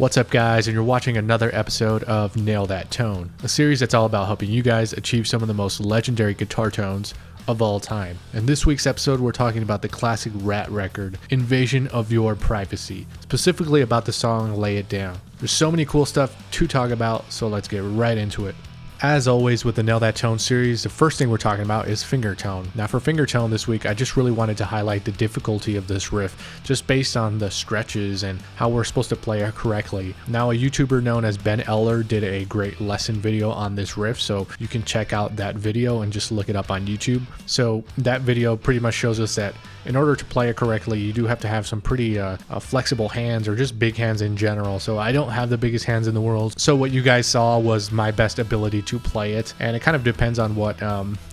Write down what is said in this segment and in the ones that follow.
What's up, guys, and you're watching another episode of Nail That Tone, a series that's all about helping you guys achieve some of the most legendary guitar tones of all time. In this week's episode, we're talking about the classic RATT record, Invasion of Your Privacy, specifically about the song Lay It Down. There's so many cool stuff to talk about, so let's get right into it. As always with the Nail That Tone series, the first thing we're talking about is finger tone. Now for finger tone this week, I just really wanted to highlight the difficulty of this riff just based on the stretches and how we're supposed to play it correctly. Now a YouTuber known as Ben Eller did a great lesson video on this riff, so you can check out that video and just look it up on YouTube. So that video pretty much shows us that in order to play it correctly, you do have to have some pretty flexible hands, or just big hands in general. So I don't have the biggest hands in the world. So what you guys saw was my best ability to play it. And it kind of depends on what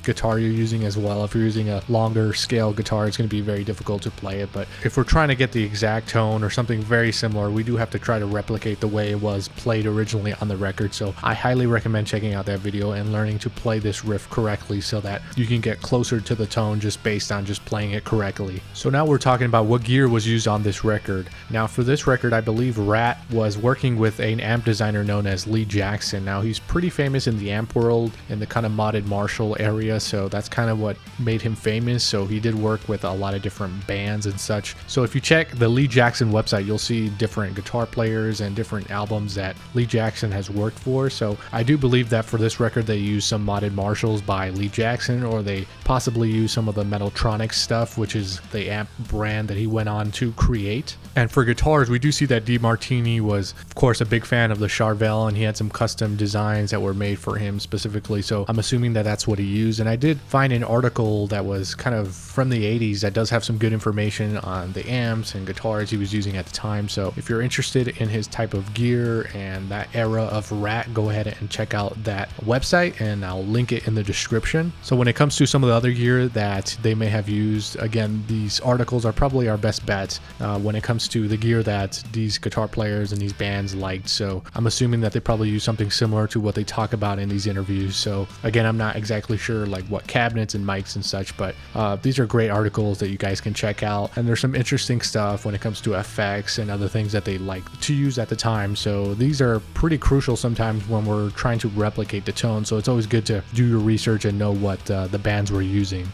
guitar you're using as well. If you're using a longer scale guitar, it's going to be very difficult to play it. But if we're trying to get the exact tone or something very similar, we do have to try to replicate the way it was played originally on the record. So I highly recommend checking out that video and learning to play this riff correctly so that you can get closer to the tone just based on just playing it correctly. So now we're talking about what gear was used on this record. Now for this record, I believe RATT was working with an amp designer known as Lee Jackson. Now he's pretty famous in the amp world, in the kind of modded Marshall area, so that's kind of what made him famous. So he did work with a lot of different bands and such. So if you check the Lee Jackson website, you'll see different guitar players and different albums that Lee Jackson has worked for. So I do believe that for this record they used some modded Marshalls by Lee Jackson, or they possibly used some of the Metaltronics stuff, which is the amp brand that he went on to create. And for guitars, we do see that Demartini was of course a big fan of the Charvel, and he had some custom designs that were made for him specifically, so I'm assuming that that's what he used. And I did find an article that was kind of from the 80s that does have some good information on the amps and guitars he was using at the time. So if you're interested in his type of gear and that era of RATT, go ahead and check out that website, and I'll link it in the description. So when it comes to some of the other gear that they may have used, again, these articles are probably our best bets when it comes to the gear that these guitar players and these bands liked. So I'm assuming that they probably use something similar to what they talk about in these interviews. So again, I'm not exactly sure like what cabinets and mics and such, but these are great articles that you guys can check out. And there's some interesting stuff when it comes to effects and other things that they like to use at the time. So these are pretty crucial sometimes when we're trying to replicate the tone. So it's always good to do your research and know what the bands were using.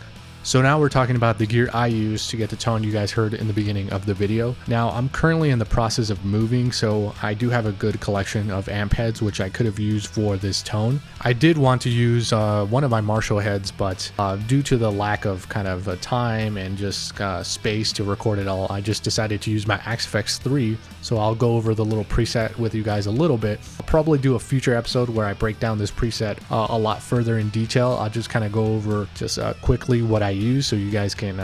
So now we're talking about the gear I use to get the tone you guys heard in the beginning of the video. Now I'm currently in the process of moving, so I do have a good collection of amp heads which I could have used for this tone. I did want to use one of my Marshall heads, but due to the lack of kind of time and just space to record it all, I just decided to use my XFX3. So I'll go over the little preset with you guys a little bit. I'll probably do a future episode where I break down this preset a lot further in detail. I'll just kind of go over just quickly what I use so you guys can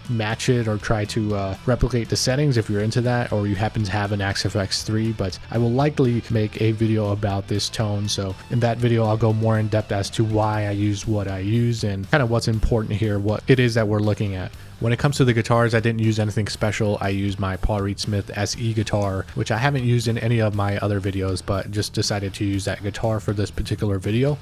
match it or try to replicate the settings if you're into that, or you happen to have an XFX3. But I will likely make a video about this tone, so in that video I'll go more in depth as to why I used what I used and kind of what's important here, what it is that we're looking at. When it comes to the guitars, I didn't use anything special. I used my Paul Reed Smith SE guitar, which I haven't used in any of my other videos, but just decided to use that guitar for this particular video.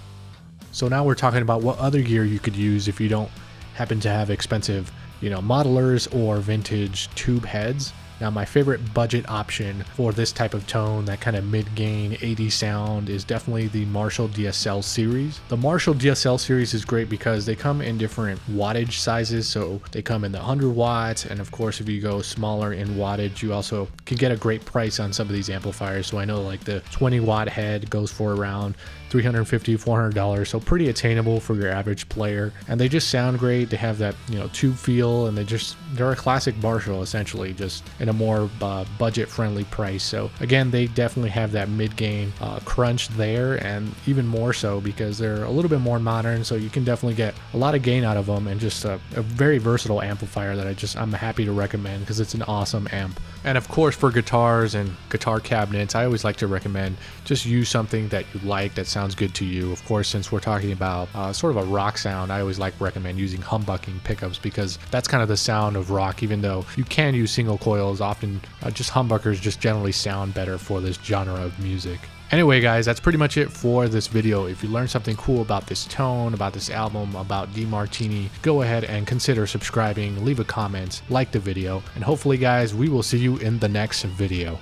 So now we're talking about what other gear you could use if you don't happen to have expensive, modelers or vintage tube heads. Now my favorite budget option for this type of tone, that kind of mid-gain 80s sound, is definitely the Marshall DSL series. The Marshall DSL series is great because they come in different wattage sizes. So they come in the 100 watts, and of course if you go smaller in wattage, you also can get a great price on some of these amplifiers. So I know like the 20 watt head goes for around $350, $400, so pretty attainable for your average player. And they just sound great. They have that tube feel, and they're a classic Marshall essentially, just in a more budget friendly price. So again, they definitely have that mid-gain crunch there, and even more so because they're a little bit more modern, so you can definitely get a lot of gain out of them, and just a very versatile amplifier that I'm happy to recommend because it's an awesome amp. And of course for guitars and guitar cabinets, I always like to recommend just use something that you like, that sounds good to you. Of course, since we're talking about sort of a rock sound, I always recommend using humbucking pickups because that's kind of the sound of rock. Even though you can use single coils, often just humbuckers just generally sound better for this genre of music. Anyway guys, that's pretty much it for this video. If you learned something cool about this tone, about this album, about Demartini, go ahead and consider subscribing, leave a comment, like the video, and hopefully guys, we will see you in the next video.